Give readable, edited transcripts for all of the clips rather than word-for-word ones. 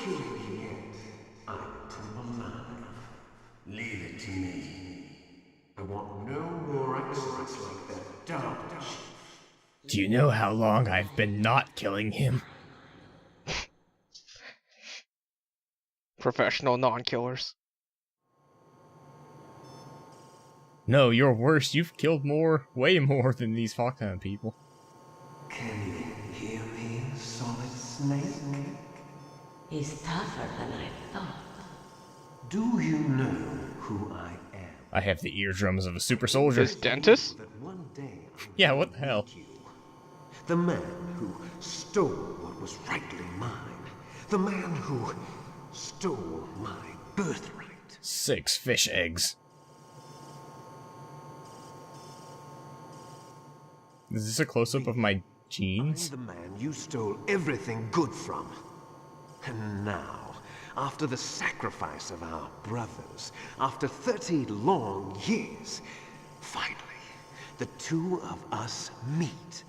kill you yet. I'm alive. Leave it to me. I want no more accidents like that dark chief. Do you know how long I've been not killing him? Professional non-killers. No, you're worse. You've killed more, way more than these FullCom people. Can you hear me, Solid Snake? He's tougher than I thought. Do you know who I am? I have the eardrums of a super soldier. This dentist? That one day Yeah, what the hell? you, the man who stole what was rightly mine. The man who stole my birthright. 6 fish eggs. Is this a close-up of my jeans? I'm the man you stole everything good from. And now, after the sacrifice of our brothers, after 30 long years, finally, the two of us meet.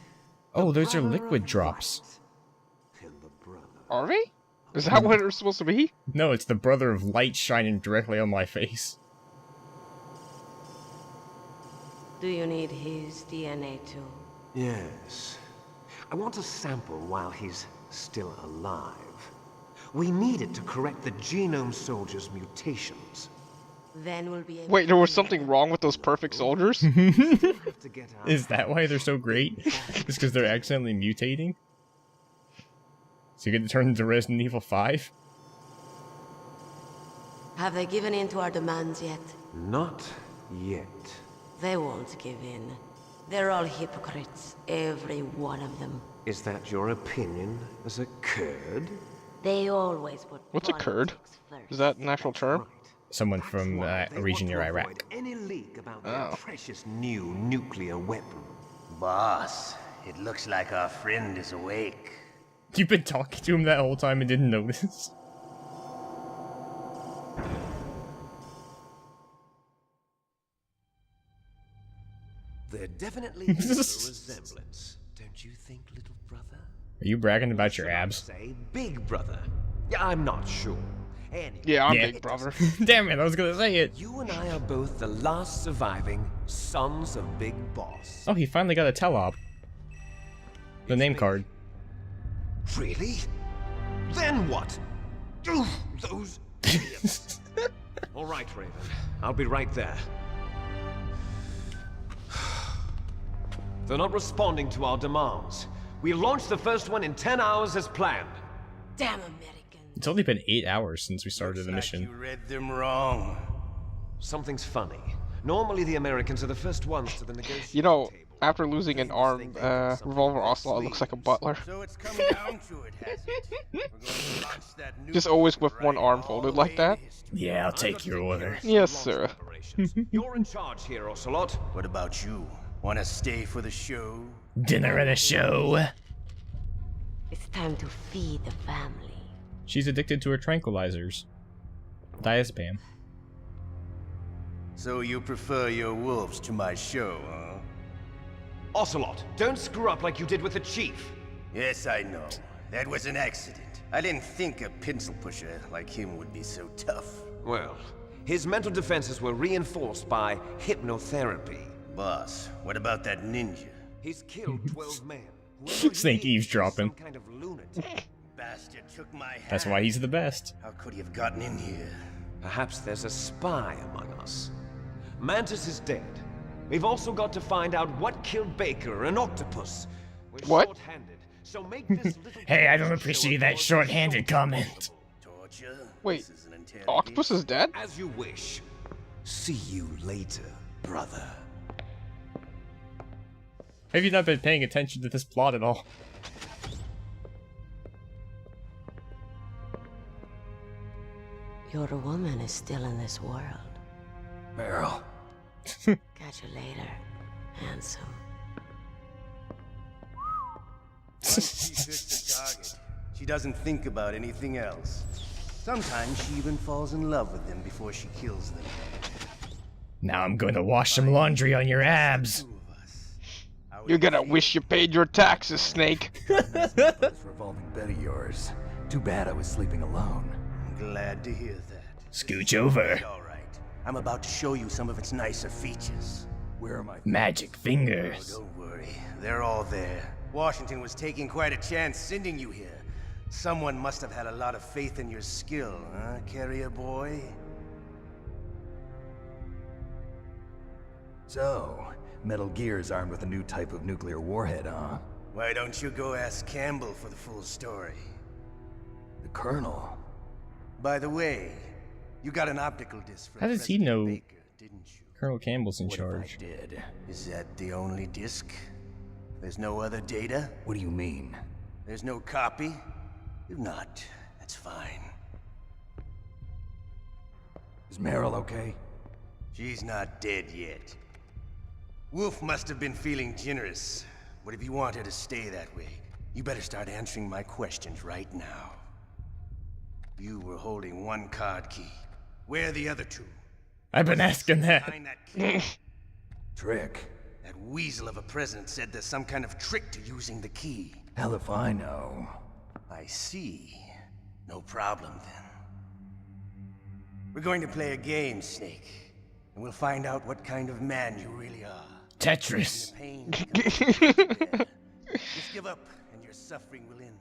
Oh, those are liquid drops. And the brother. Are we? Is that what it's supposed to be? No, it's the brother of light shining directly on my face. Do you need his DNA too? Yes. I want a sample while he's still alive. We need it to correct the genome soldier's mutations. Then we'll be able Wait, there was to- something wrong with those perfect soldiers? Have to get our Is that why they're so great? Just because they're accidentally mutating? So you get to turn into Resident Evil 5? Have they given in to our demands yet? Not yet. They won't give in. They're all hypocrites, every one of them. Is that your opinion as a Kurd? They always put What's a Kurd? politics first. Is that an actual term? Right. Someone That's from why a they region want near to Iraq. avoid any leak about their Oh. precious new nuclear weapon. Boss, it looks like our friend is awake. You've been talking to him that whole time and didn't notice? There definitely is a resemblance, don't you think, little brother? Are you bragging about your abs? Say big brother. Yeah, I'm not sure. Anyway, Yeah, I'm Yeah. Big Brother. Damn it, I was gonna say it! you and I are both the last surviving sons of Big Boss. Oh, he finally got a tell-op. The name card. Really? Then what? Oof, those idiots. All right, Raven. I'll be right there. They're not responding to our demands. We launched the first one in 10 hours as planned. Damn Americans. It's only been 8 hours since we started the Looks like mission. you read them wrong. Something's funny. Normally the Americans are the first ones to the negotiation You know, table. after losing an arm, Revolver Ocelot looks like a butler. So it's coming down to it, has it? We're going to launch that nuke Just always with one right arm all folded the like way that. to history. Yeah, I'll I'm take gonna your care order. of Yes, launch sir. operations. You're in charge here, Ocelot. What about you? Want to stay for the show? Dinner at a show. It's time to feed the family. She's addicted to her tranquilizers. Diazepam. So you prefer your wolves to my show, huh? Ocelot, don't screw up like you did with the chief. Yes, I know. That was an accident. I didn't think a pencil pusher like him would be so tough. Well, his mental defenses were reinforced by hypnotherapy. Boss, what about that ninja? He's killed 12 men. Whoever Snake he is eavesdropping. Some kind of lunatic. Bastard took my hand. That's why he's the best. How could he have gotten in here? Perhaps there's a spy among us. Mantis is dead. We've also got to find out what killed Baker, an octopus. We're What? short-handed, so make this little Hey, I don't show appreciate us that more short-handed so comment. Torture? Wait, This is an interrogation. Octopus is dead? As you wish. See you later, brother. Have you not been paying attention to this plot at all? Your woman is still in this world. Meryl. Catch you later, handsome. Once she hits the target, she doesn't think about anything else. Sometimes she even falls in love with them before she kills them. Now I'm going to wash some laundry on your abs. Two of us. You're gonna wish you paid your taxes, Snake. This revolving bed of yours. Too bad I was sleeping alone. Glad to hear that. Scooch over. All right. I'm about to show you some of its nicer features. Where are my Magic fingers. Don't worry, they're all there. Washington was taking quite a chance sending you here. Someone must have had a lot of faith in your skill, huh, carrier boy? So, Metal Gear's armed with a new type of nuclear warhead, huh? Why don't you go ask Campbell for the full story? The Colonel. By the way, you got an optical disc from How does he President know Baker, didn't you? Colonel Campbell's in What if I charge? did? Is that the only disc? There's no other data? What do you mean? There's no copy? If not, that's fine. Is Meryl okay? She's not dead yet. Wolf must have been feeling generous. But if you want her to stay that way, you better start answering my questions right now. You were holding one card key. Where are the other two? I've been asking that. Find that key. Trick. That weasel of a president said there's some kind of trick to using the key. Hell if I know. I see. No problem then. We're going to play a game, Snake. And we'll find out what kind of man you really are. Tetris. The pain becomes bear. Just give up and your suffering will end.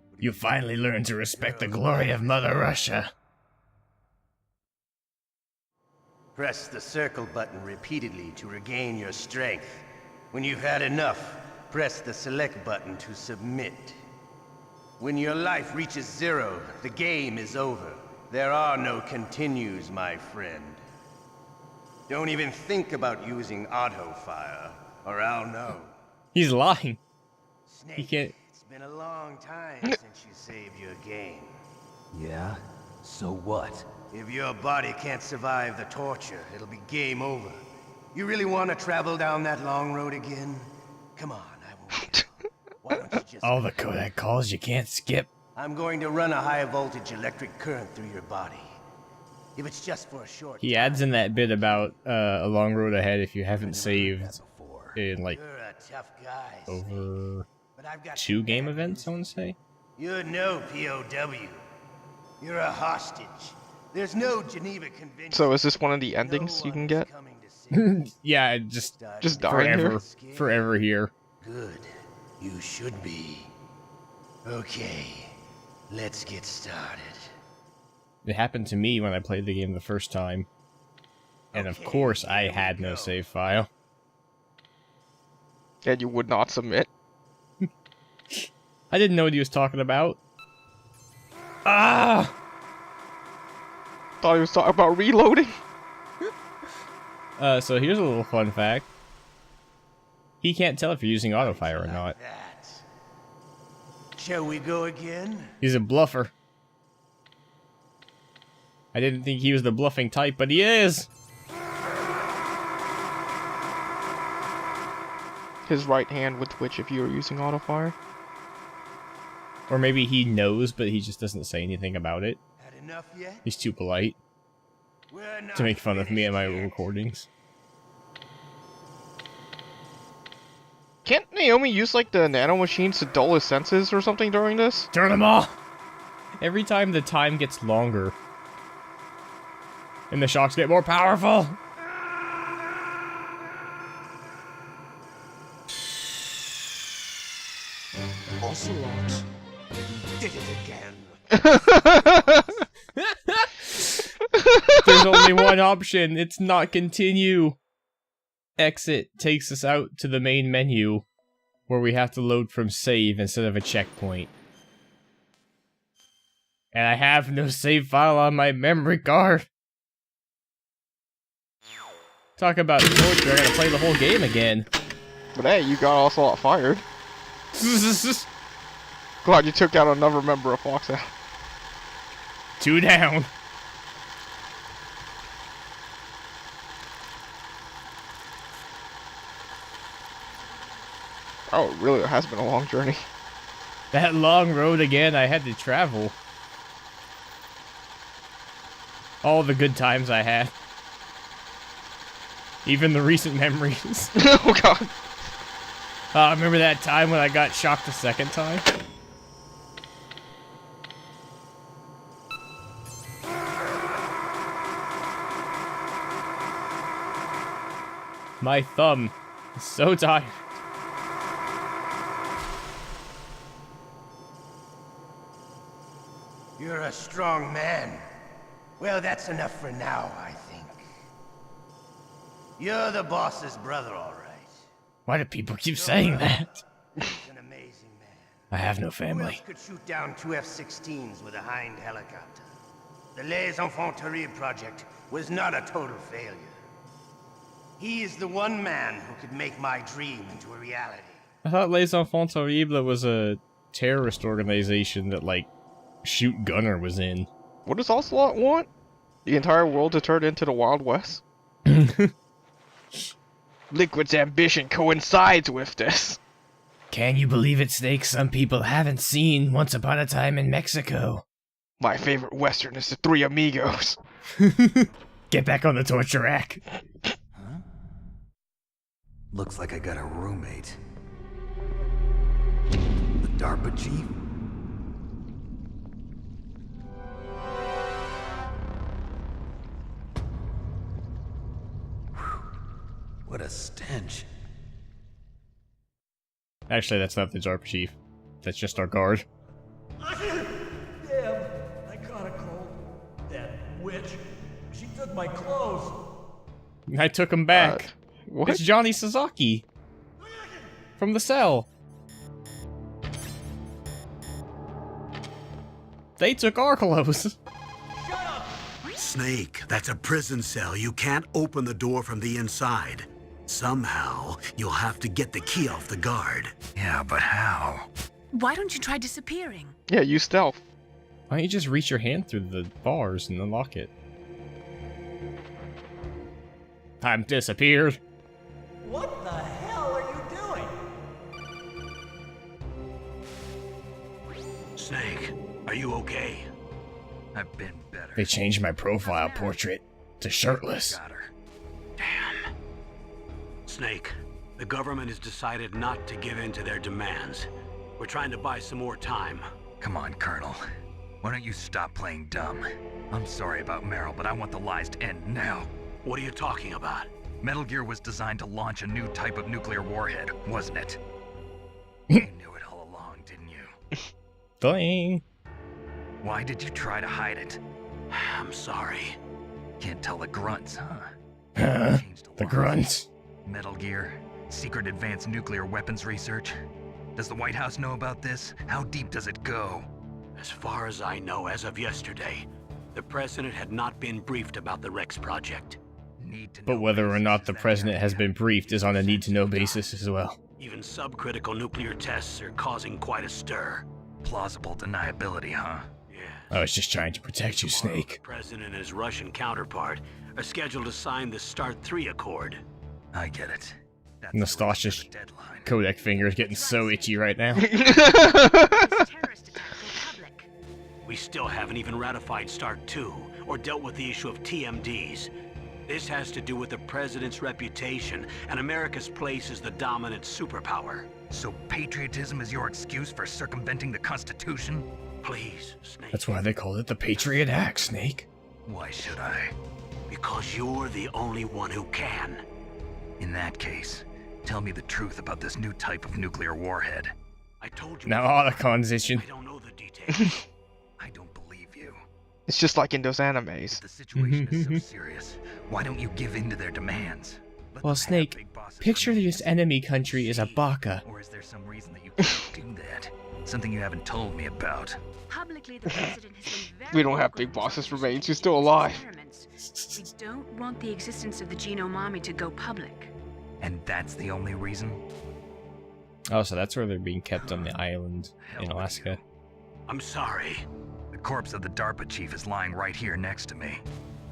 But if You finally learned to respect the glory of Mother Russia. press the circle button repeatedly to regain your strength. When you've had enough, press the select button to submit. When your life reaches 0, the game is over. There are no continues, my friend. Don't even think about using auto fire, or I'll know. He's lying. Snake, He can't. it's been a long time since you saved your game. Yeah? So what? If your body can't survive the torture, it'll be game over. You really want to travel down that long road again? Come on, I won't. Why don't you just... All the Codec calls you can't skip. I'm going to run a high voltage electric current through your body. If it's just for a short He adds in that bit about a long road ahead if you haven't saved Before. in like You're a tough guy, Snake, over but I've got 2 some game bad events, I news. want to say. You're no POW. You're a hostage. There's no Geneva Convention. So is this one of the endings you can get? Yeah, just Just dying forever, here? forever here. Good. You should be. Okay. Let's get started. It happened to me when I played the game the first time. And of Okay, course, I here we had no go. save file. And you would not submit? I didn't know what he was talking about. Ah! Thought he was talking about reloading? So here's a little fun fact. He can't tell if you're using autofire or Like not. that. Shall we go again? He's a bluffer. I didn't think he was the bluffing type, but he is! His right hand would twitch if you were using autofire. Or maybe he knows, but he just doesn't say anything about it. Had enough yet? He's too polite We're not to make fun of me and my finished yet. recordings. Can't Naomi use like the nano machines to dull his senses or something during this? Turn them off! Every time the time gets longer. And the shocks get more powerful! Ocelot did it again. There's only one option. It's not continue. Exit takes us out to the main menu, where we have to load from save instead of a checkpoint. And I have no save file on my memory card. Talk about torture, I gotta play the whole game again. But hey, you got Ocelot fired. Glad you took out another member of Foxhound. 2 down. Oh, it really has been a long journey. That long road again I had to travel. All the good times I had. Even the recent memories. Oh god. Remember that time when I got shocked the second time? My thumb is so tired. You're a strong man. Well, that's enough for now, I think. You're the boss's brother, all right. Why do people keep saying that? He's an amazing man. I have no Who family. else could shoot down 2 F-16s with a Hind helicopter? The Les Enfants Terribles project was not a total failure. He is the one man who could make my dream into a reality. I thought Les Enfants Terribles was a terrorist organization that, like, Shoot Gunner was in. What does Ocelot want? The entire world to turn into the Wild West? Liquid's ambition coincides with this. Can you believe it, Snake? Some people haven't seen Once Upon a Time in Mexico. My favorite western is The Three Amigos. Get back on the torture rack. Huh? Looks like I got a roommate. The DARPA chief? What a stench. Actually, that's not the DARPA chief. That's just our guard. Damn, I caught a cold. That witch, she took my clothes. I took him back. What? It's Johnny Sasaki. From the cell. They took our clothes. Snake, that's a prison cell. You can't open the door from the inside. Somehow, you'll have to get the key off the guard. Yeah, but how? Why don't you try disappearing? Yeah, use stealth. Why don't you just reach your hand through the bars and unlock it? I'm disappeared. What the hell are you doing? Snake, are you okay? I've been better. They changed my profile portrait to shirtless. Got her. Damn. Snake, the government has decided not to give in to their demands. We're trying to buy some more time. Come on, Colonel. Why don't you stop playing dumb? I'm sorry about Meryl, but I want the lies to end now. What are you talking about? Metal Gear was designed to launch a new type of nuclear warhead, wasn't it? You knew it all along, didn't you? Dang. Why did you try to hide it? I'm sorry. Can't tell the grunts, huh? Changed a The lot. grunts. Metal Gear, secret advanced nuclear weapons research. Does the White House know about this? How deep does it go? As far as I know, as of yesterday, the president had not been briefed about the Rex project. Need to But know whether or basis, not is the that president your has idea? been briefed is on a need-to-know basis as well. Even subcritical nuclear tests are causing quite a stir. Plausible deniability, huh? Yeah. I was just trying to protect you, Tomorrow, Snake. The president and his Russian counterpart are scheduled to sign the START 3 Accord. I get it. That's Nostalgia's the deadline. Codec fingers getting so itchy right now. Terrorist attack go public. We still haven't even ratified START 2 or dealt with the issue of TMDs. This has to do with the president's reputation and America's place as the dominant superpower. So patriotism is your excuse for circumventing the Constitution? Please, Snake. That's why they called it the Patriot Act, Snake. Why should I? Because you're the only one who can. In that case, tell me the truth about this new type of nuclear warhead. I told you. Now Otacon itching. I don't know the details. I don't believe you. It's just like in those animes. If the situation is so serious, why don't you give in to their demands? Let Well, them have Snake, big bosses picture run this enemy country is a baka. Or is there some reason that you can't do that? Something you haven't told me about. Publicly, the president has been very We don't have vocal big bosses about remains. his He's still alive. experiments. We don't want the existence of the genome army to go public. And that's the only reason? Oh, so that's where they're being kept on the island in Alaska. I'm sorry. The corpse of the DARPA chief is lying right here next to me.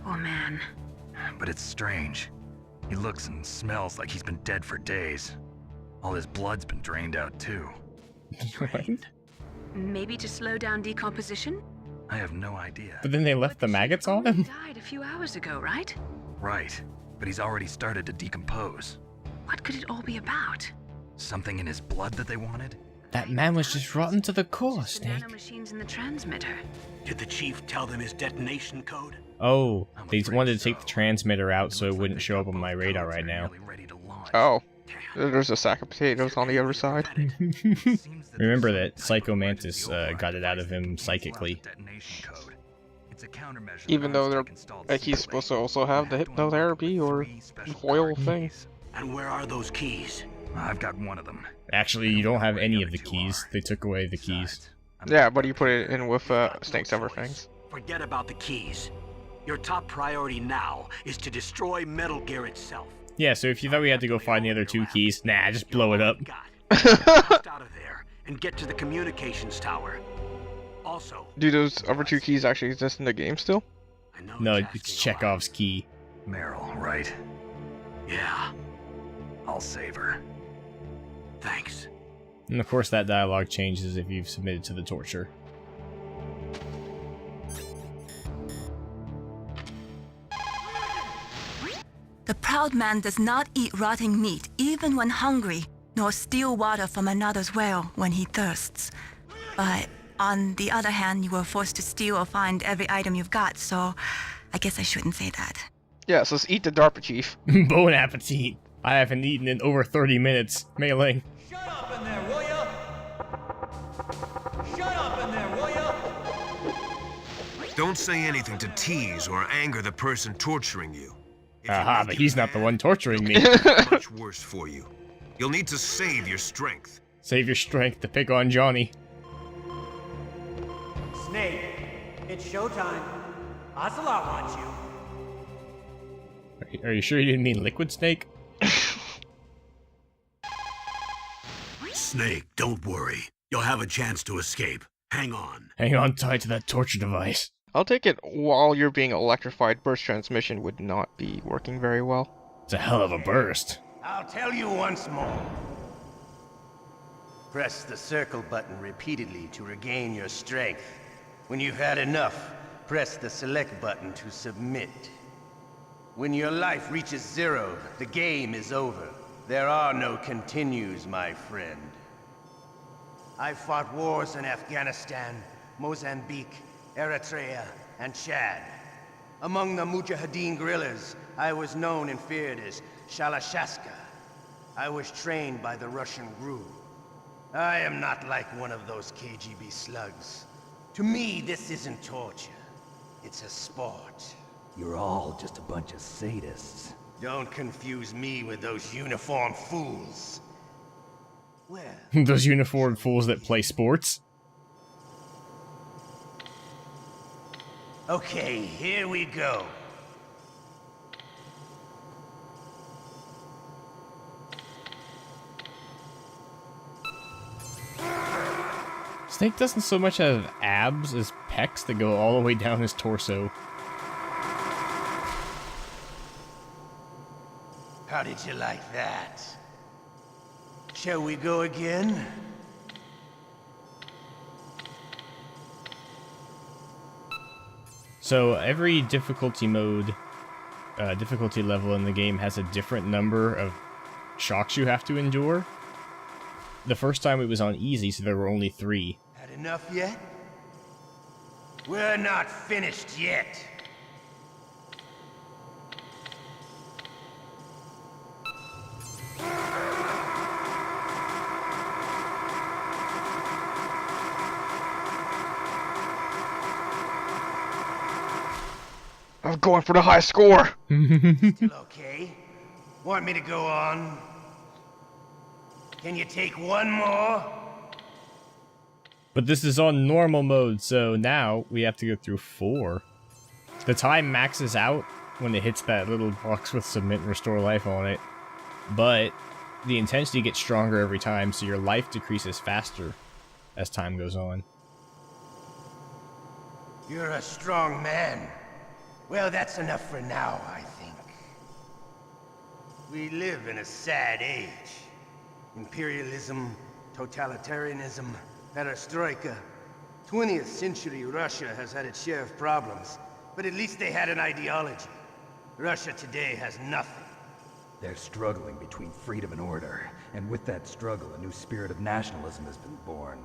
Oh man. But it's strange. He looks and smells like he's been dead for days. All his blood's been drained out too. Maybe to slow down decomposition? I have no idea. But then they left the maggots on him? Died a few hours ago, right? Right, but he's already started to decompose. What could it all be about? Something in his blood that they wanted? That man was just rotten to the core, Just the Snake. nanomachines in the transmitter. Did the chief tell them his detonation code? Oh, I'm they afraid wanted to take so. the transmitter out so it looks like wouldn't they show up got on my both radar codes right and are now. nearly ready to much. Oh, there's a sack of potatoes on the other side. Remember that Psycho Mantis got it out of him psychically. Even though they're like he's supposed to also have the hypnotherapy or foil thing. And where are those keys? I've got one of them. Actually, you don't have any of the keys. They took away the keys. Yeah, but you put it in with Snake's other things. Forget about the keys. Your top priority now is to destroy Metal Gear itself. Yeah, so if you thought we had to go find the other 2 keys, nah, just blow it up. Blast out of there and get to the communications tower. Also, Do those other 2 keys actually exist in the game still? I know No, he's it's asking a lot. Chekhov's key. Meryl, right? Yeah, I'll save her. thanks. And of course that dialogue changes if you've submitted to the torture. The proud man does not eat rotting meat even when hungry, nor steal water from another's well when he thirsts. But on the other hand, you were forced to steal or find every item you've got, so I guess I shouldn't say that. Yeah, so let's eat the DARPA chief. Bon appetit. I haven't eaten in over 30 minutes. Mei-Ling. Shut up in there, will ya? Shut up in there, will ya? Don't say anything to tease or anger the person torturing you. If you Aha, make but it he's not the bad, one torturing me. it'll be much worse for you. You'll need to save your strength. Save your strength to pick on Johnny. Snake, it's showtime. Ocelot wants you. Are you sure you didn't mean Liquid Snake? Snake, don't worry. You'll have a chance to escape. Hang on. Hang on tight to that torture device. I'll take it while you're being electrified, burst transmission would not be working very well. It's a hell of a burst. I'll tell you once more. Press the circle button repeatedly to regain your strength. When you've had enough, press the select button to submit. When your life reaches 0, the game is over. There are no continues, my friend. I fought wars in Afghanistan, Mozambique, Eritrea, and Chad. Among the Mujahideen guerrillas, I was known and feared as Shalashaska. I was trained by the Russian GRU. I am not like one of those KGB slugs. To me, this isn't torture. It's a sport. You're all just a bunch of sadists. Don't confuse me with those uniformed fools. Well, Those uniformed fools that play sports. okay, here we go. Snake doesn't so much have abs as pecs that go all the way down his torso. How did you like that? Shall we go again? So every difficulty mode, difficulty level in the game has a different number of shocks you have to endure. The first time it was on easy, so there were only 3. Had enough yet? We're not finished yet. I'm going for the high score! Still okay? Want me to go on? Can you take one more? But this is on normal mode, so now we have to go through 4. The time maxes out when it hits that little box with submit and restore life on it, but the intensity gets stronger every time, so your life decreases faster as time goes on. You're a strong man. Well, that's enough for now, I think. We live in a sad age. Imperialism, totalitarianism, perestroika. 20th century Russia has had its share of problems, but at least they had an ideology. Russia today has nothing. They're struggling between freedom and order, and with that struggle, a new spirit of nationalism has been born.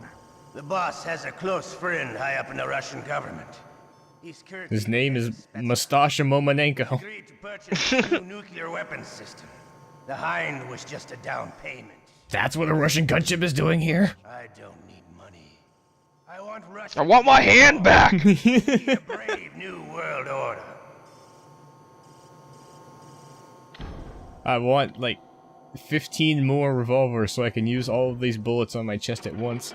The boss has a close friend high up in the Russian government. His name is Mustasha Momonenko. Agreed to purchase a new nuclear weapons system. The Hind was just a down payment. That's what a Russian gunship is doing here? I don't need money. I want Russia. I want my hand back! A brave new world order. I want, like, 15 more revolvers so I can use all of these bullets on my chest at once.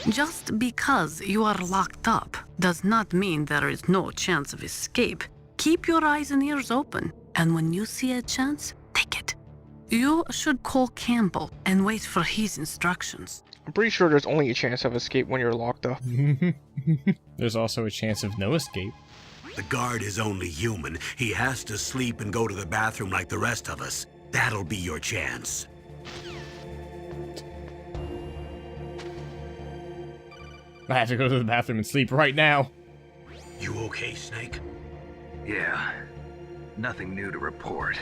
Just because you are locked up does not mean there is no chance of escape. Keep your eyes and ears open, and when you see a chance, take it. You should call Campbell and wait for his instructions. I'm pretty sure there's only a chance of escape when you're locked up. There's also a chance of no escape. The guard is only human. He has to sleep and go to the bathroom like the rest of us. That'll be your chance. I have to go to the bathroom and sleep right now. You okay, Snake? Yeah. Nothing new to report.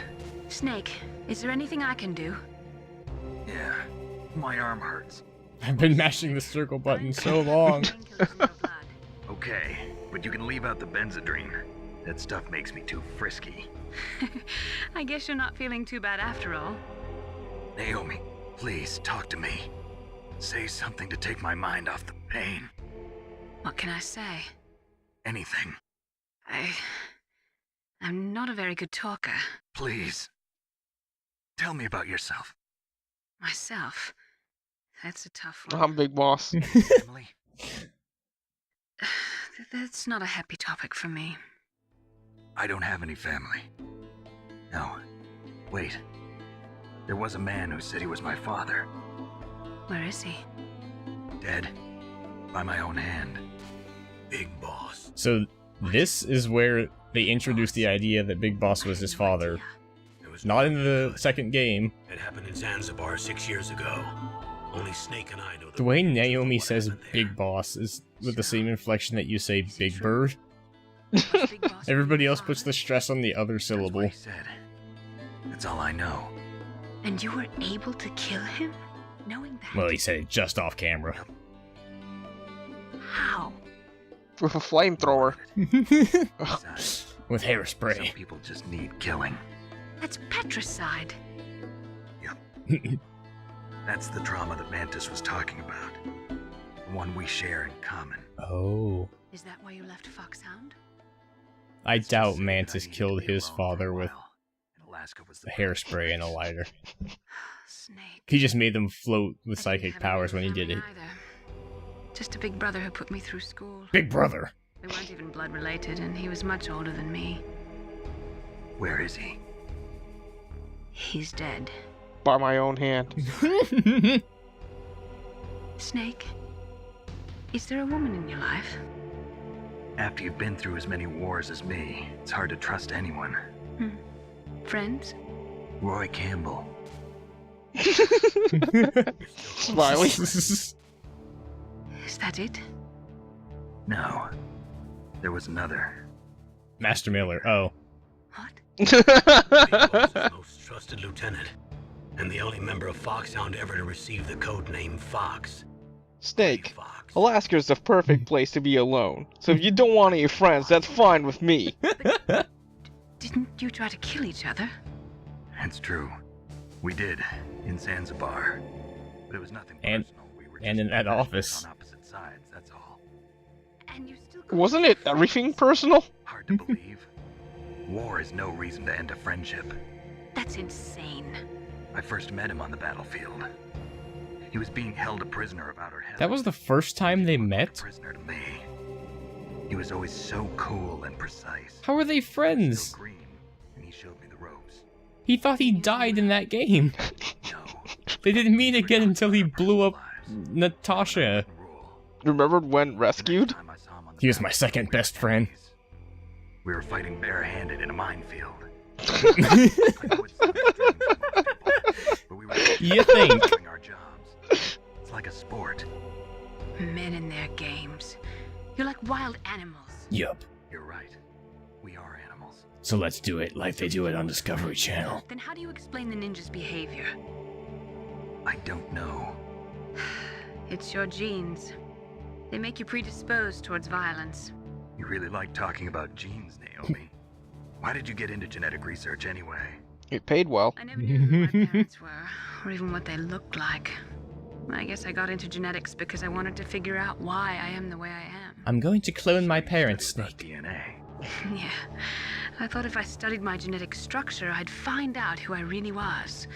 Snake, is there anything I can do? Yeah. My arm hurts. I've been mashing the circle button so long. Okay, but you can leave out the Benzedrine. That stuff makes me too frisky. I guess you're not feeling too bad after all. Naomi, please talk to me. Say something to take my mind off the pain. What can I say? Anything. I'm not a very good talker. Please. Tell me about yourself. Myself? That's a tough one. I'm Big Boss. Family? That's not a happy topic for me. I don't have any family. No. Wait. There was a man who said he was my father. Where is he? Dead. By my own hand. Big Boss. So this is where they introduced the idea that Big Boss was his father. Not in the second game. It happened in Zanzibar 6 years ago. Only Snake and I know The way Naomi says Big Boss is with the same inflection that you say Big Bird. Everybody else puts the stress on the other syllable. That's what he said. That's all I know. And you were able to kill him? Knowing that? Well, he said it just off camera. How? With a flamethrower. With hairspray. Some people just need killing. That's patricide. Yep. That's the trauma that Mantis was talking about. The one we share in common. Oh. Is that why you left Foxhound? I doubt Mantis killed his father with a hairspray and a lighter. Snake. He just made them float with psychic powers when he did it. Either. Just a big brother who put me through school. Big brother! We weren't even blood related, and he was much older than me. Where is he? He's dead. By my own hand. Snake, is there a woman in your life? After you've been through as many wars as me, it's hard to trust anyone. Friends? Roy Campbell. Smiley. Is that it? No. There was another. Master Miller, oh. Big Boss's most trusted lieutenant, and the only member of Foxhound ever to receive the code name Fox. Snake, Alaska's the perfect place to be alone. So if you don't want any friends, that's fine with me. Didn't you try to kill each other? It's true. We did, in Zanzibar. But it was nothing personal. We were and in that office. on opposite sides, that's all. And you still Wasn't it everything personal? Hard to believe. War is no reason to end a friendship. That's insane. I first met him on the battlefield. He was being held a prisoner of Outer Heaven. That was the first time they met? Prisoner to me. He was always so cool and precise. How are they friends? Green, and he showed me the ropes. He thought he died in that game. No. They didn't meet again until he blew up Natasha. Remembered when rescued? He was my second best friend. We were fighting barehanded in a minefield. You think? Our jobs. It's like a sport. Men in their games. You're like wild animals. Yup. You're right. We are animals. So let's do it like they do it on Discovery Channel. Then how do you explain the ninja's behavior? I don't know. It's your genes. They make you predisposed towards violence. You really like talking about genes, Naomi. Why did you get into genetic research anyway? It paid well. I never knew who my parents were, or even what they looked like. I guess I got into genetics because I wanted to figure out why I am the way I am. I'm going to clone my parents, Snake. DNA. Yeah. I thought if I studied my genetic structure, I'd find out who I really was.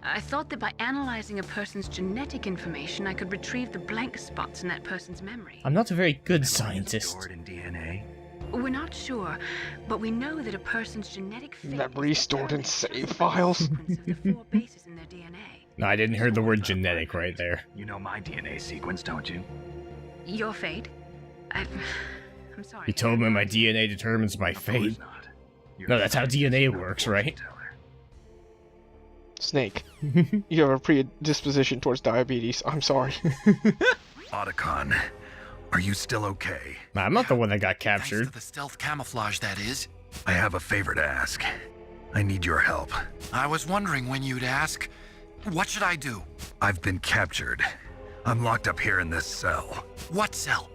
I thought that by analyzing a person's genetic information, I could retrieve the blank spots in that person's memory. I'm not a very good scientist. Stored in DNA? We're not sure, but we know that a person's genetic Memory stored in save files. of the 4 bases in their DNA. No, I didn't hear the word genetic right there. You know my DNA sequence, don't you? Your fate? I'm sorry. You told me my DNA determines my fate. No, that's how DNA works, right? Snake, you have a predisposition towards diabetes. I'm sorry. Otacon, are you still okay? I'm not the one that got captured. Thanks to the stealth camouflage, that is. I have a favor to ask. I need your help. I was wondering when you'd ask. What should I do? I've been captured. I'm locked up here in this cell. What cell?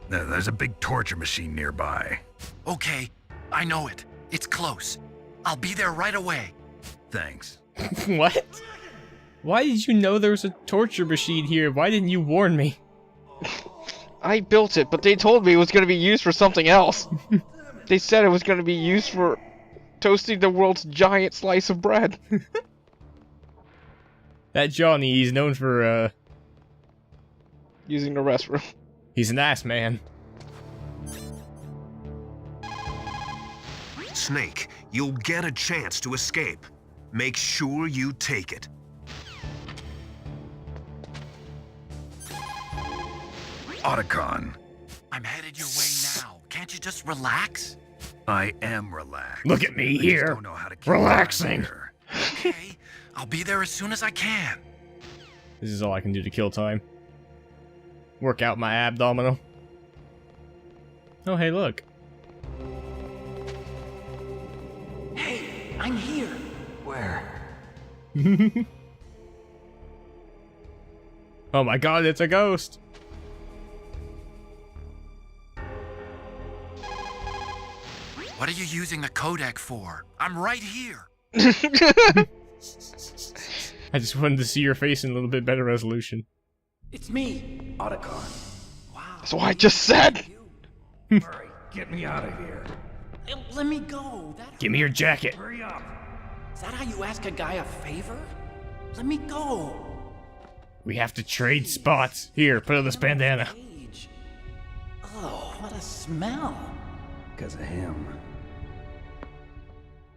There's a big torture machine nearby. Okay, I know it. It's close. I'll be there right away. Thanks. What? Why did you know there was a torture machine here? Why didn't you warn me? I built it, but they told me it was going to be used for something else. They said it was going to be used for toasting the world's giant slice of bread. That Johnny, he's known for, using the restroom. He's an ass man. Snake, you'll get a chance to escape. Make sure you take it. Otacon, I'm headed your way now. Can't you just relax? I am relaxed. Look at me I just here, don't know how to keep relaxing. here. Okay, I'll be there as soon as I can. This is all I can do to kill time. Work out my abdominal. Oh, hey, look. Hey, I'm here. Where? Oh my god, it's a ghost! What are you using the codec for? I'm right here. I just wanted to see your face in a little bit better resolution. It's me. Otacon. Wow. That's what I just said. Hurry, get me out of here. Let me go. Give me your jacket. Hurry up. Is that how you ask a guy a favor? Let me go. We have to trade spots. Here, put on this bandana. Cage. Oh, what a smell. Because of him.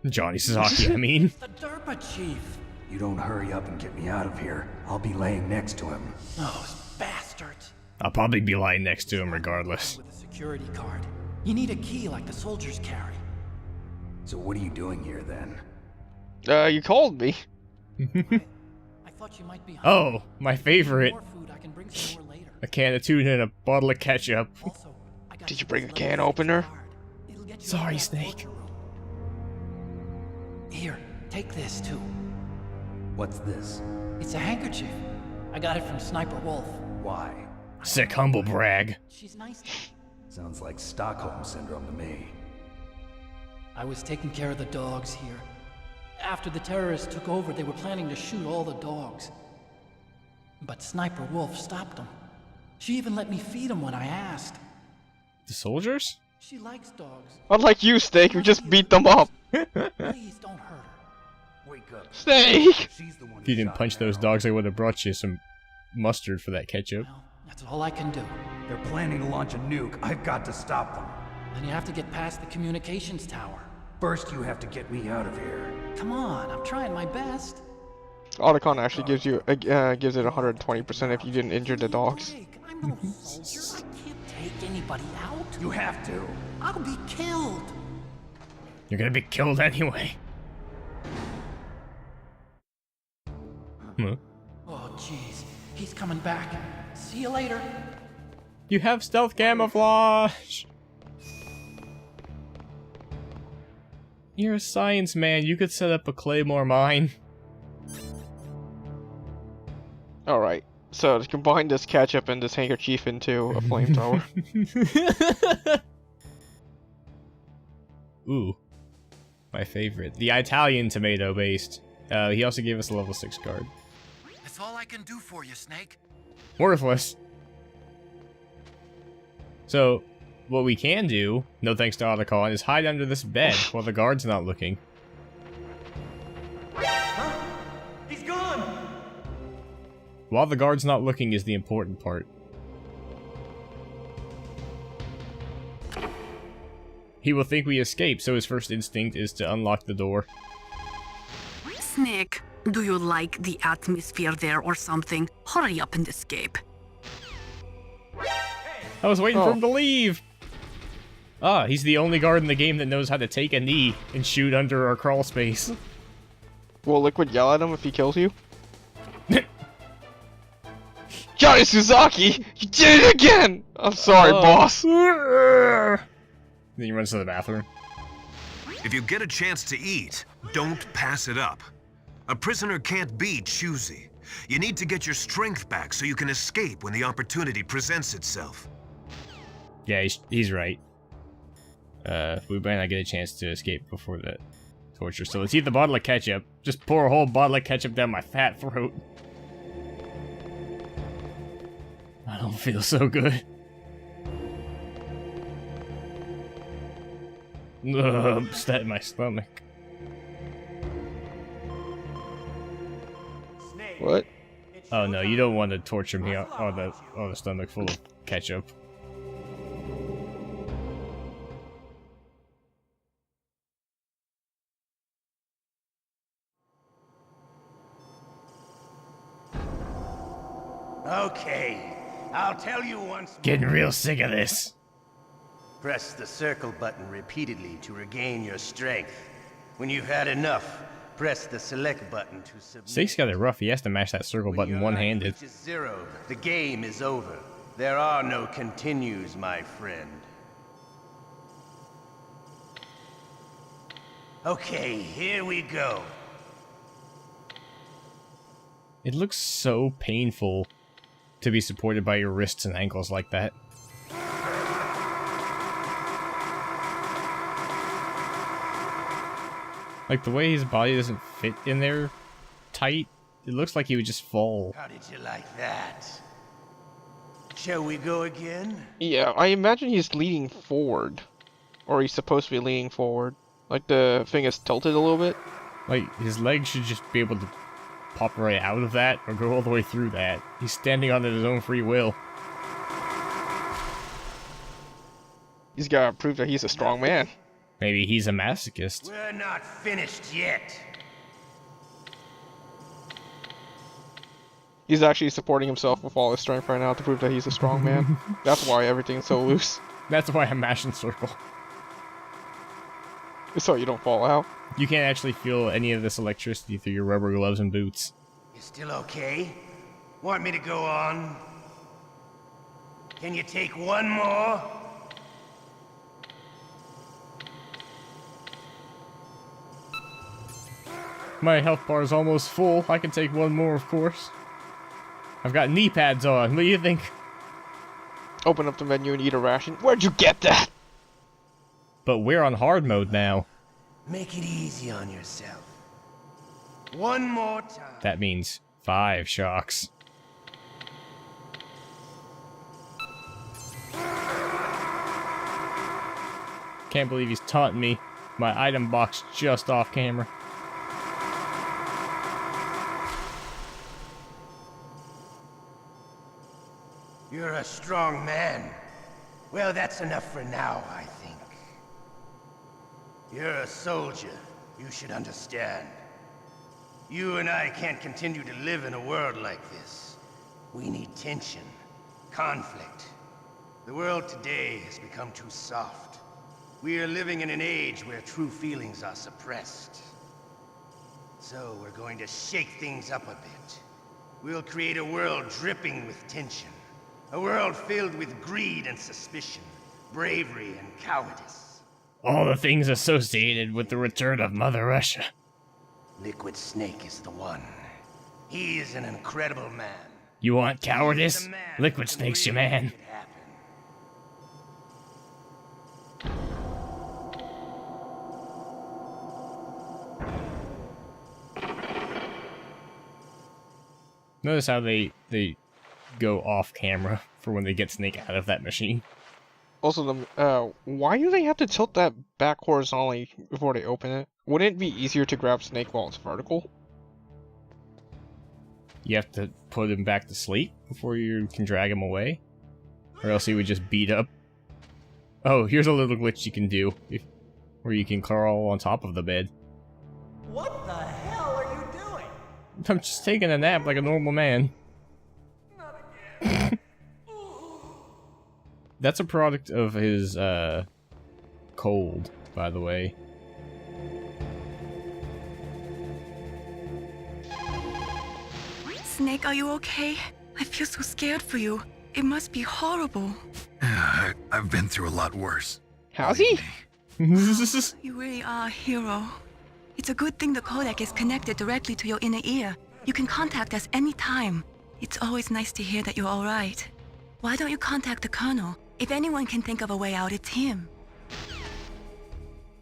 Johnny Sasaki, I mean. The Derpa Chief. You don't hurry up and get me out of here, I'll be laying next to him. Those bastards. I'll probably be lying next to him regardless. With a security card. You need a key like the soldiers carry. So what are you doing here then? You called me. I thought you might be hungry. Oh, my favorite. More food, I can bring some more later. A can of tuna and a bottle of ketchup. Also, I got Did you bring a can opener? It'll get you Sorry, out of that Snake. torture room. Here, take this too. What's this? It's a handkerchief. I got it from Sniper Wolf. Why? Sick humble brag. She's nice. Sounds like Stockholm Syndrome to me. I was taking care of the dogs here. After the terrorists took over, they were planning to shoot all the dogs. But Sniper Wolf stopped them. She even let me feed them when I asked. The soldiers? She likes dogs. Unlike you, Snake, who just beat them up. Please don't hurt her. Wake up. Snake! She's the one If you didn't punch those dogs, I would have brought you some mustard for that ketchup. Well, that's all I can do. They're planning to launch a nuke. I've got to stop them. Then you have to get past the communications tower. First, you have to get me out of here. Come on, I'm trying my best. Otacon actually gives you gives it 120% if you didn't injure the dogs. I'm no soldier. I can't take anybody out. You have to. I'll be killed. You're gonna be killed anyway. Huh? Oh, jeez. He's coming back. See you later. You have stealth camouflage! You're a science man. You could set up a Claymore mine. Alright, so to combine this ketchup and this handkerchief into a flamethrower. Ooh. My favorite. The Italian tomato based. He also gave us a level 6 card. That's all I can do for you, Snake. Worthless. So, what we can do, no thanks to Otacon, is hide under this bed while the guard's not looking. Huh? He's gone! While the guard's not looking is the important part. He will think we escaped, so his first instinct is to unlock the door. Snake, do you like the atmosphere there or something? Hurry up and escape. I was waiting for him to leave! Ah, he's the only guard in the game that knows how to take a knee and shoot under our crawl space. Will Liquid yell at him if he kills you? Johnny Suzaki! You did it again! I'm sorry, boss. Then he runs to the bathroom. If you get a chance to eat, don't pass it up. A prisoner can't be choosy. You need to get your strength back so you can escape when the opportunity presents itself. Yeah, he's right. We might not get a chance to escape before the torture, so let's eat the bottle of ketchup. Just pour a whole bottle of ketchup down my fat throat. I don't feel so good. Upset in my stomach. What? Oh no, you don't want to torture me on the stomach full of ketchup. Okay, I'll tell you once more. Getting real sick of this. Press the circle button repeatedly to regain your strength. When you've had enough, press the select button to submit. Snake's got it rough. He has to mash that circle button one-handed. When your life reaches 0, the game is over. There are no continues, my friend. Okay, here we go. It looks so painful to be supported by your wrists and ankles like that. Like, the way his body doesn't fit in there tight, it looks like he would just fall. How did you like that? Shall we go again? Yeah, I imagine he's leaning forward. Or he's supposed to be leaning forward. Like the thing is tilted a little bit. Like, his legs should just be able to pop right out of that or go all the way through that. He's standing on his own free will. He's gotta prove that he's a strong man. Maybe he's a masochist. We're not finished yet. He's actually supporting himself with all his strength right now to prove that he's a strong man. That's why everything's so loose. That's why I'm mashing circle. So you don't fall out. You can't actually feel any of this electricity through your rubber gloves and boots. You still okay? Want me to go on? Can you take one more? My health bar is almost full. I can take one more, of course. I've got knee pads on. What do you think? Open up the menu and eat a ration. Where'd you get that? But we're on hard mode now. Make it easy on yourself. One more time. That means 5 shocks. Can't believe he's taunting me. My item box just off camera. You're a strong man. Well, that's enough for now, I think. You're a soldier. You should understand. You and I can't continue to live in a world like this. We need tension, conflict. The world today has become too soft. We are living in an age where true feelings are suppressed. So we're going to shake things up a bit. We'll create a world dripping with tension. A world filled with greed and suspicion, bravery and cowardice. All the things associated with the return of Mother Russia. Liquid Snake is the one. He is an incredible man. You want cowardice? Liquid Snake's your man. Notice how they go off camera for when they get Snake out of that machine. Also, why do they have to tilt that back horizontally before they open it? Wouldn't it be easier to grab Snake while it's vertical? You have to put him back to sleep before you can drag him away? Or else he would just beat up. Oh, here's a little glitch you can do, where you can crawl on top of the bed. What the hell are you doing? I'm just taking a nap like a normal man. Not again. That's a product of his, cold, by the way. Snake, are you okay? I feel so scared for you. It must be horrible. I've been through a lot worse. Has he? You really are a hero. It's a good thing the codec is connected directly to your inner ear. You can contact us anytime. It's always nice to hear that you're alright. Why don't you contact the Colonel? If anyone can think of a way out, it's him.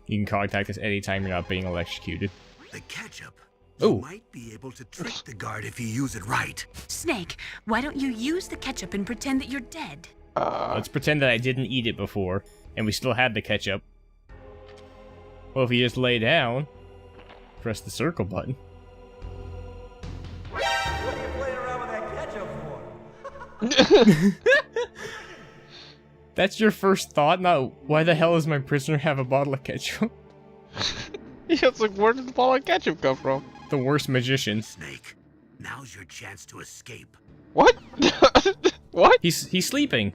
You can contact us anytime you're not being electrocuted. The ketchup. Oh. You might be able to trick the guard if you use it right. Snake, why don't you use the ketchup and pretend that you're dead? Let's pretend that I didn't eat it before, and we still had the ketchup. Well, if you just lay down, press the circle button. What are you playing around with that ketchup for? That's your first thought? No, why the hell does my prisoner have a bottle of ketchup? Yeah, it's like, where did the bottle of ketchup come from? The worst magician. Snake, now's your chance to escape. What? What? He's sleeping.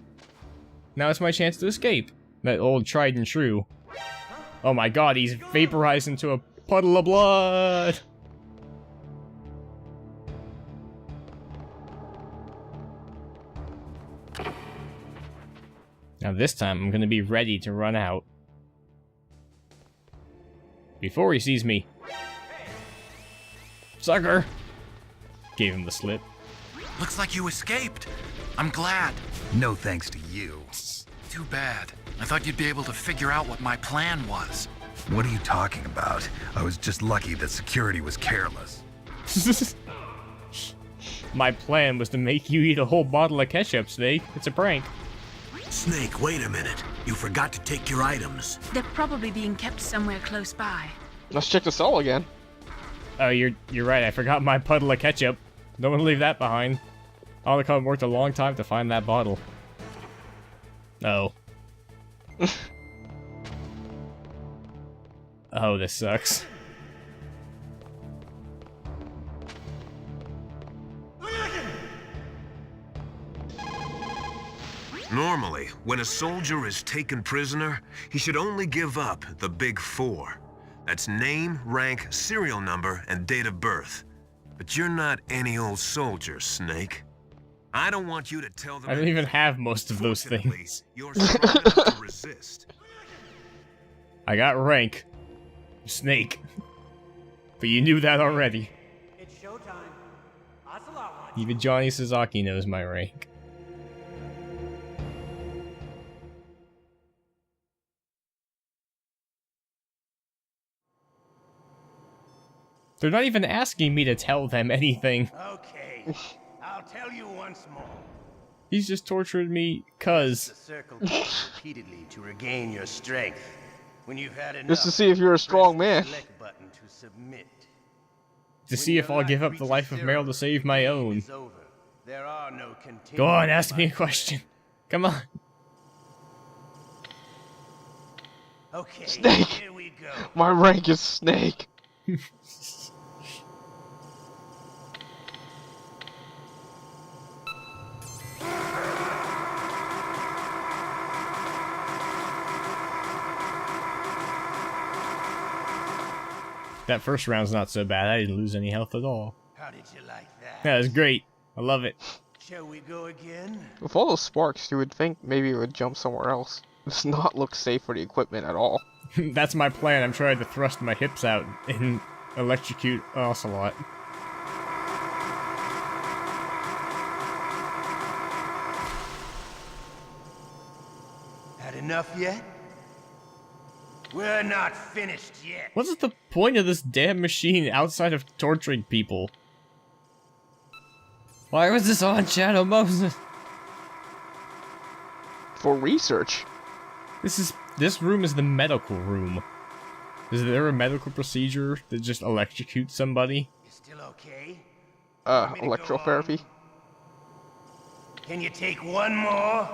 Now it's my chance to escape. That old tried and true. Oh my god, he's vaporized into a puddle of blood! Now this time I'm gonna be ready to run out. Before he sees me. Sucker! Gave him the slip. Looks like you escaped. I'm glad. No thanks to you. Too bad. I thought you'd be able to figure out what my plan was. What are you talking about? I was just lucky that security was careless. My plan was to make you eat a whole bottle of ketchup, Snake. It's a prank. Snake, wait a minute. You forgot to take your items. They're probably being kept somewhere close by. Let's check the cell again. Oh, you're right. I forgot my puddle of ketchup. Don't want to leave that behind. Otacon worked a long time to find that bottle. Oh. Oh, this sucks. Normally, when a soldier is taken prisoner, he should only give up the big four. That's name, rank, serial number, and date of birth. But you're not any old soldier, Snake. I don't want you to tell them... I don't even have most of those things. You're strong enough to resist. I got rank. Snake. But you knew that already. It's showtime. Ocelot watch. Even Johnny Sasaki knows my rank. They're not even asking me to tell them anything. Okay, I'll tell you once more. He's just tortured me, cuz. The circle repeatedly to regain your strength. When you've had enough, Just to see if you're a strong man. press the select button to submit. To see if I'll give up the life of Meryl to save my own. There are no Go on, ask me a question. Come on. Okay, Snake. here we go. My rank is Snake. That first round's not so bad. I didn't lose any health at all. How did you like that? That was great. I love it. Shall we go again? With all those sparks, you would think maybe it would jump somewhere else. It does not look safe for the equipment at all. That's my plan. I'm trying to thrust my hips out and electrocute Ocelot. Had enough yet? We're not finished yet. What's the point of this damn machine outside of torturing people? Why was this on Shadow Moses? For research. This room is the medical room. Is there a medical procedure that just electrocutes somebody? You still okay? Electrotherapy. Can you take one more?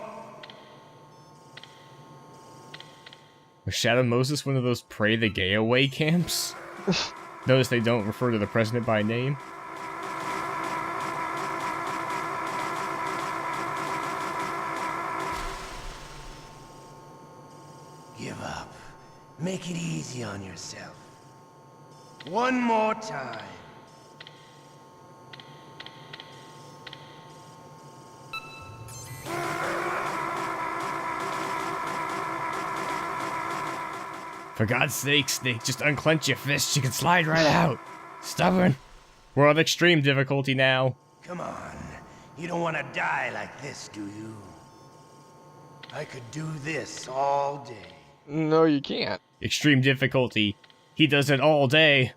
Was Shadow Moses one of those pray the gay away camps? Notice they don't refer to the president by name. Give up. Make it easy on yourself. One more time. For God's sake, Snake, just unclench your fist. You can slide right out. Stubborn. We're on extreme difficulty now. Come on. You don't want to die like this, do you? I could do this all day. No, you can't. Extreme difficulty. He does it all day.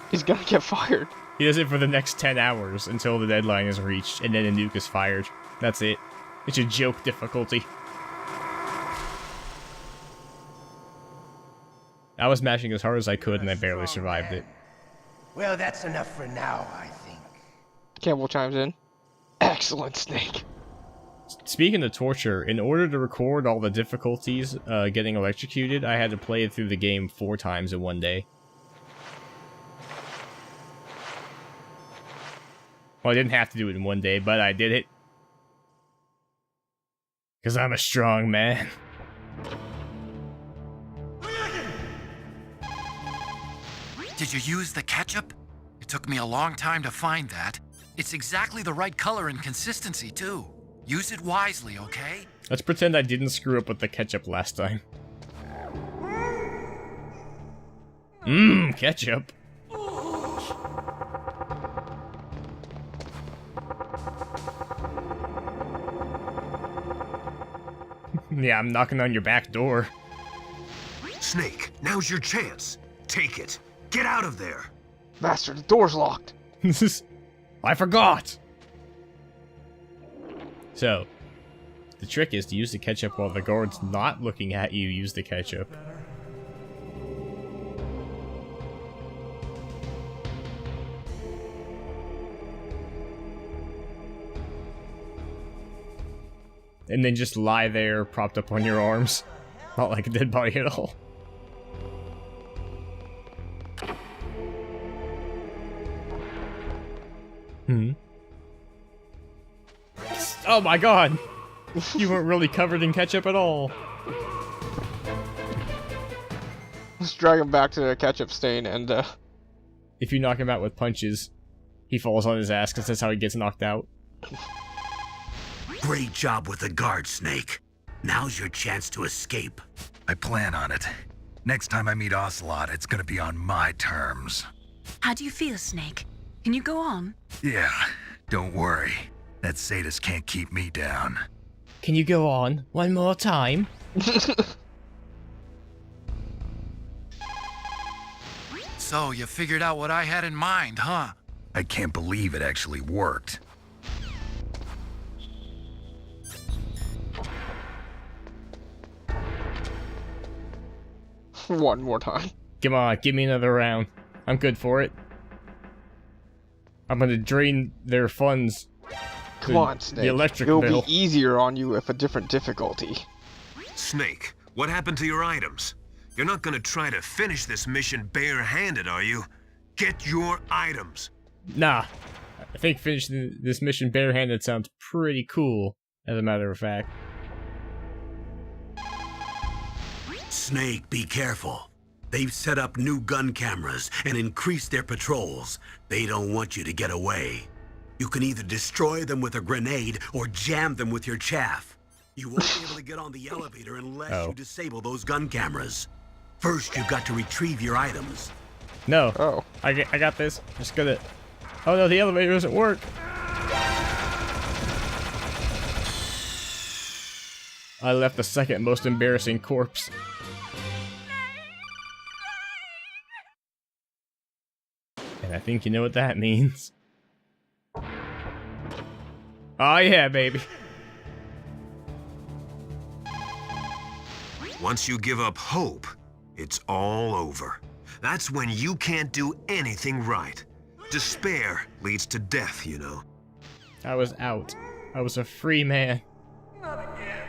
He's gonna get fired. He does it for the next 10 hours until the deadline is reached, and then a nuke is fired. That's it. It's a joke difficulty. I was mashing as hard as I could, and I barely survived it. Well, that's enough for now, I think. Campbell chimes in. Excellent, Snake. Speaking of torture, in order to record all the difficulties getting electrocuted, I had to play it through the game 4 times in one day. Well, I didn't have to do it in one day, but I did it. Because I'm a strong man. Did you use the ketchup? It took me a long time to find that. It's exactly the right color and consistency, too. Use it wisely, okay? Let's pretend I didn't screw up with the ketchup last time. Mmm, ketchup. Yeah, I'm knocking on your back door. Snake, now's your chance. Take it. Get out of there. Bastard, the door's locked. I forgot. So, the trick is to use the ketchup while the guard's not looking at you. Use the ketchup. And then just lie there, propped up on your arms. Not like a dead body at all. Oh my god! You weren't really covered in ketchup at all. Let's drag him back to the ketchup stain and, If you knock him out with punches, he falls on his ass because that's how he gets knocked out. Great job with the guard, Snake. Now's your chance to escape. I plan on it. Next time I meet Ocelot, it's gonna be on my terms. How do you feel, Snake? Can you go on? Yeah, don't worry. That sadist can't keep me down. Can you go on one more time? So, you figured out what I had in mind, huh? I can't believe it actually worked. One more time. Come on, give me another round. I'm good for it. I'm gonna drain their funds. Come on, Snake. The electric It'll bill. be easier on you if a different difficulty. Snake, what happened to your items? You're not gonna try to finish this mission bare-handed, are you? Get your items. Nah. I think finishing this mission barehanded sounds pretty cool, as a matter of fact. Snake, be careful. They've set up new gun cameras and increased their patrols. They don't want you to get away. You can either destroy them with a grenade or jam them with your chaff. You won't be able to get on the elevator unless Oh. you disable those gun cameras. First, you've got to retrieve your items. No. Oh. I got this. Just gonna... Oh no, the elevator doesn't work. I left the second most embarrassing corpse. And I think you know what that means. Oh yeah, baby. Once you give up hope, it's all over. That's when you can't do anything right. Despair leads to death, you know. I was out. I was a free man. Not again.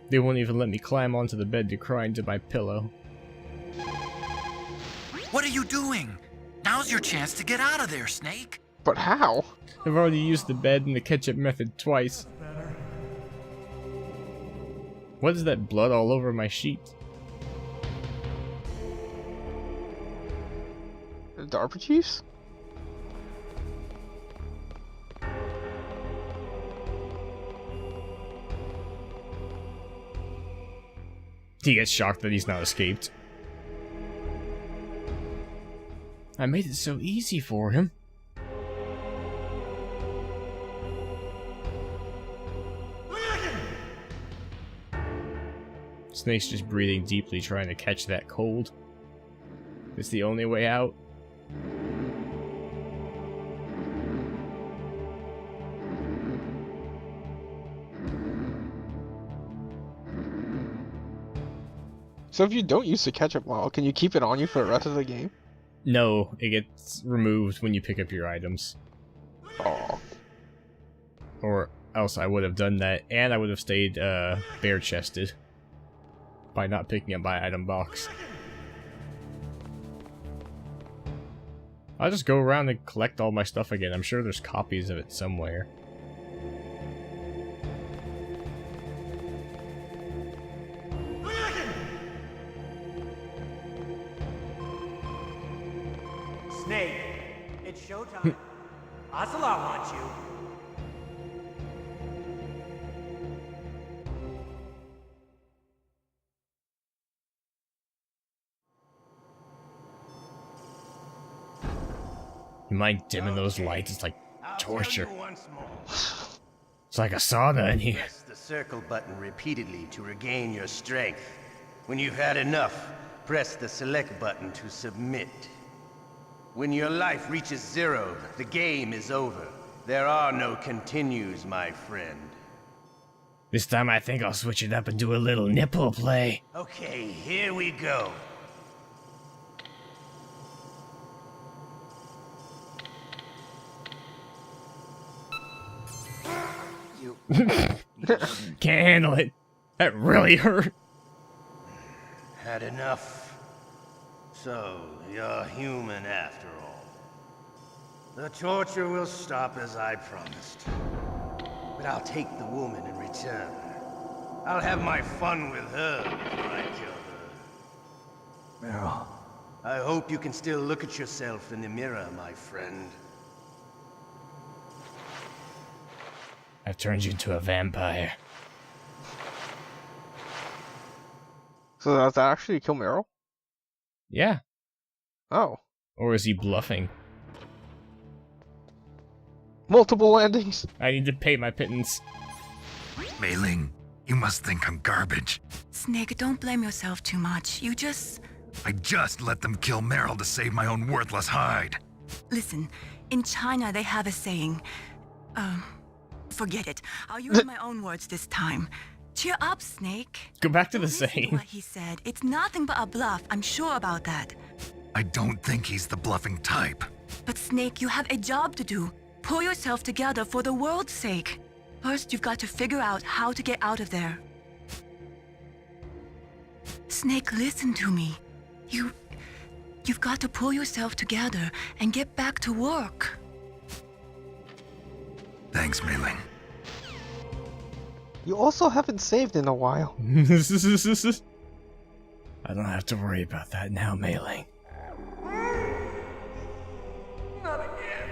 They won't even let me climb onto the bed to cry into my pillow. What are you doing? Now's your chance to get out of there, Snake. But how? I've already used the bed and the ketchup method twice. What is that blood all over my sheet? DARPA chiefs? He gets shocked that he's not escaped. I made it so easy for him. Snake's just breathing deeply, trying to catch that cold. It's the only way out. So if you don't use the ketchup bottle, can you keep it on you for the rest of the game? No, it gets removed when you pick up your items. Oh. Or else I would have done that, and I would have stayed bare-chested by not picking up my item box. I'll just go around and collect all my stuff again. I'm sure there's copies of it somewhere. Snake, it's showtime. Ocelot wants you. You mind dimming those lights? It's like I'll torture. tell you once more. It's like a sauna in here. Press the circle button repeatedly to regain your strength. When you've had enough, press the select button to submit. When your life reaches 0, the game is over. There are no continues, my friend. This time I think I'll switch it up and do a little nipple play. Okay, here we go. Can't handle it. That really hurt. Had enough. So, you're human after all. The torture will stop as I promised. But I'll take the woman in return. I'll have my fun with her before I kill her. Meryl. I hope you can still look at yourself in the mirror, my friend. I've turned you into a vampire. So does that actually kill Meryl? Yeah. Oh. Or is he bluffing? Multiple endings. I need to pay my pittance. Mei Ling, you must think I'm garbage. Snake, don't blame yourself too much. You just... I just let them kill Meryl to save my own worthless hide. Listen, in China they have a saying. Forget it. I'll use my own words this time. Cheer up, Snake. Go back to the Listen saying. what he said. It's nothing but a bluff. I'm sure about that. I don't think he's the bluffing type. But Snake, you have a job to do. Pull yourself together for the world's sake. First, you've got to figure out how to get out of there. Snake, listen to me. You've got to pull yourself together and get back to work. Thanks, Mei Ling. You also haven't saved in a while. I don't have to worry about that now, Mei-Ling. Not again.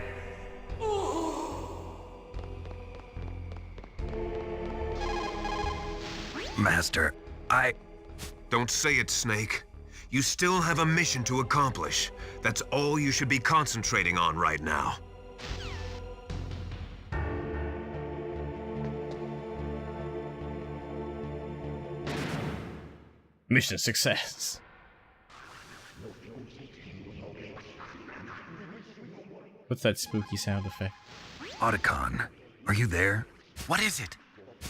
Master, Don't say it, Snake. You still have a mission to accomplish. That's all you should be concentrating on right now. Mission success. What's that spooky sound effect? Otacon, are you there? What is it?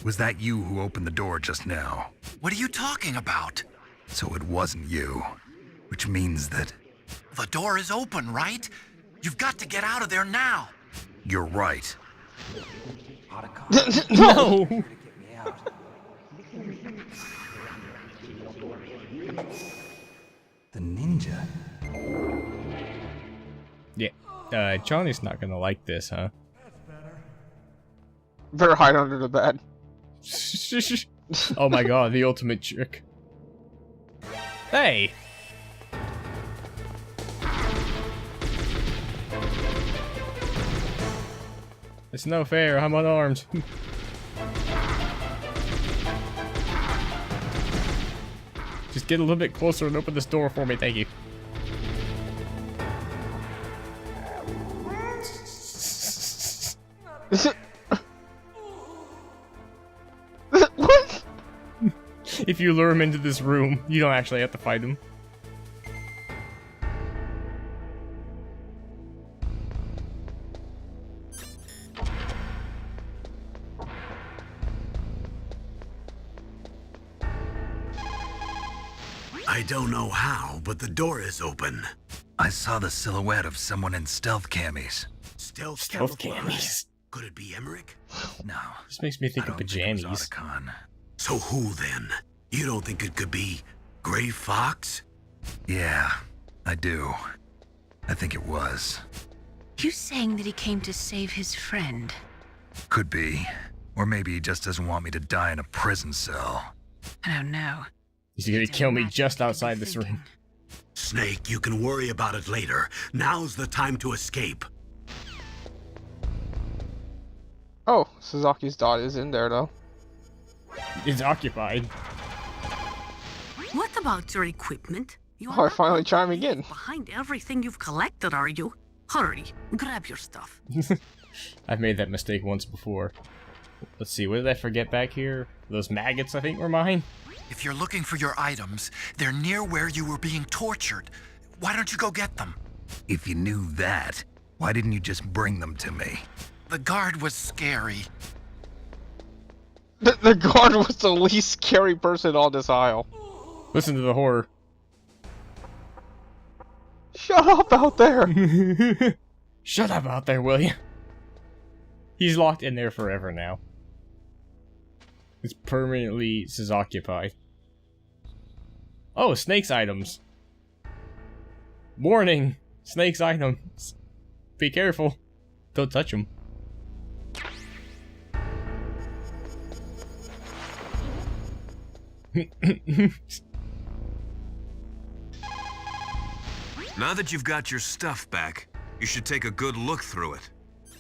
Was that you who opened the door just now? What are you talking about? So it wasn't you. Which means that... The door is open, right? You've got to get out of there now. You're right. No! The ninja. Yeah, Johnny's not gonna like this, huh? Better hide under the bed. Oh my god, the ultimate trick. Hey! It's no fair, I'm unarmed. Just get a little bit closer and open this door for me, thank you. What? If you lure him into this room, you don't actually have to fight him. I don't know how, but the door is open. I saw the silhouette of someone in stealth camis. Stealth camis. Could it be Emmerich? No. This makes me think of pajamas. Otacon. So who then? You don't think it could be Gray Fox? Yeah, I do. I think it was. You saying that he came to save his friend? Could be. Or maybe he just doesn't want me to die in a prison cell. I don't know. He's gonna kill me just outside this room. Snake, you can worry about it later. Now's the time to escape. Oh, Suzuki's dot is in there though. It's occupied. What about your equipment? You Oh, I finally chiming in. behind everything you've collected, are you? Hurry, grab your stuff. I've made that mistake once before. Let's see, what did I forget back here? Those maggots, I think, were mine? If you're looking for your items, they're near where you were being tortured. Why don't you go get them? If you knew that, why didn't you just bring them to me? The guard was scary. The guard was the least scary person on this aisle. Listen to the horror. Shut up out there! Shut up out there, will you? He's locked in there forever now. It's permanently occupied. Oh, Snake's items. Warning! Snake's items. Be careful. Don't touch them. Now that you've got your stuff back, you should take a good look through it.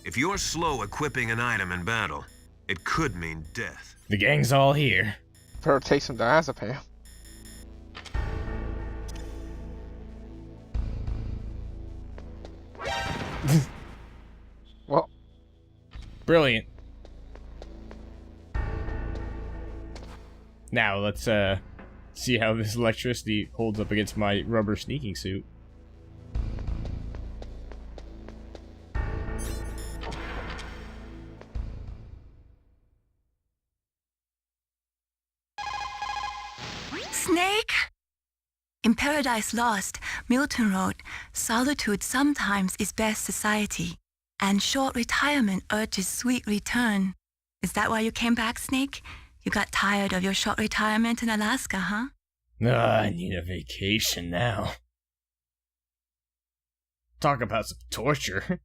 If you're slow equipping an item in battle, it could mean death. The gang's all here. Better take some diazepam. Well, brilliant. Now let's see how this electricity holds up against my rubber sneaking suit. Snake? In Paradise Lost, Milton wrote, "Solitude sometimes is best society, and short retirement urges sweet return." Is that why you came back, Snake? You got tired of your short retirement in Alaska, huh? I need a vacation now. Talk about some torture.